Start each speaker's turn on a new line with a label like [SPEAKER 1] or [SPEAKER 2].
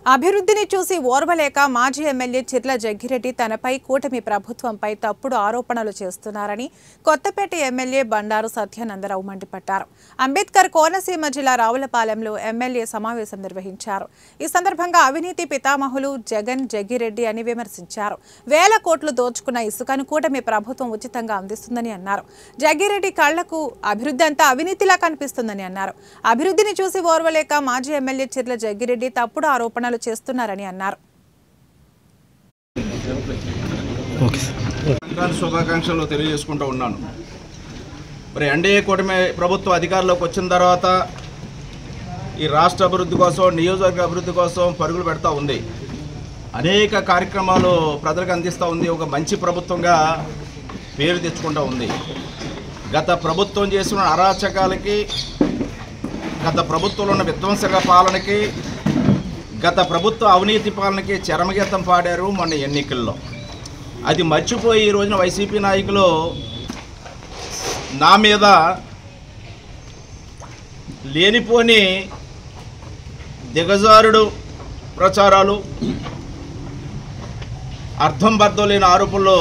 [SPEAKER 1] అభివృద్ధిని చూసి ఓర్వలేక మాజీ ఎమ్మెల్యే చిర్ల జగ్గిరెడ్డి తనపై కూటమి ప్రభుత్వంపై తప్పుడు ఆరోపణలు చేస్తున్నారని కొత్తపేట ఎమ్మెల్యే బండారు సత్యానందరావు మండిపడ్డారు. అంబేద్కర్ కోనసీమ జిల్లా రావులపాలెంలో ఎమ్మెల్యే సమావేశం నిర్వహించారు. ఈ సందర్భంగా అవినీతి పితామహులు జగన్ జగ్గిరెడ్డి అని విమర్శించారు. వేల కోట్లు దోచుకున్న ఇసుకను కూటమి ప్రభుత్వం ఉచితంగా అందిస్తుందని అన్నారు. జగ్గిరెడ్డి కళ్లకు అభివృద్ధి అంతా అవినీతిలా కనిపిస్తుందని అన్నారు. అభివృద్ధిని చూసి ఓర్వలేక మాజీ ఎమ్మెల్యే చిర్ల జగ్గిరెడ్డి తప్పుడు ఆరోపణలు చేస్తున్నారని అన్నారు.
[SPEAKER 2] శుభాకాంక్షలు తెలియజేసుకుంటూ ఉన్నాను. మరి ఎన్డీఏ కూటమి ప్రభుత్వం అధికారంలోకి వచ్చిన తర్వాత ఈ రాష్ట్ర అభివృద్ధి కోసం, నియోజకవర్గ అభివృద్ధి కోసం పరుగులు పెడతా ఉంది. అనేక కార్యక్రమాలు ప్రజలకు అందిస్తూ ఉంది. ఒక మంచి ప్రభుత్వంగా పేరు తెచ్చుకుంటూ ఉంది. గత ప్రభుత్వం చేసిన అరాచకాలకి, గత ప్రభుత్వంలో ఉన్న విధ్వంసక పాలనకి, గత ప్రభుత్వ అవినీతి పాలనకి చరమగీతం పాడారు మొన్న ఎన్నికల్లో. అది మర్చిపోయి ఈ రోజున వైసీపీ నాయకులు నా మీద లేనిపోని దిగజారుడు ప్రచారాలు, అర్థం బర్థం లేని ఆరోపణలు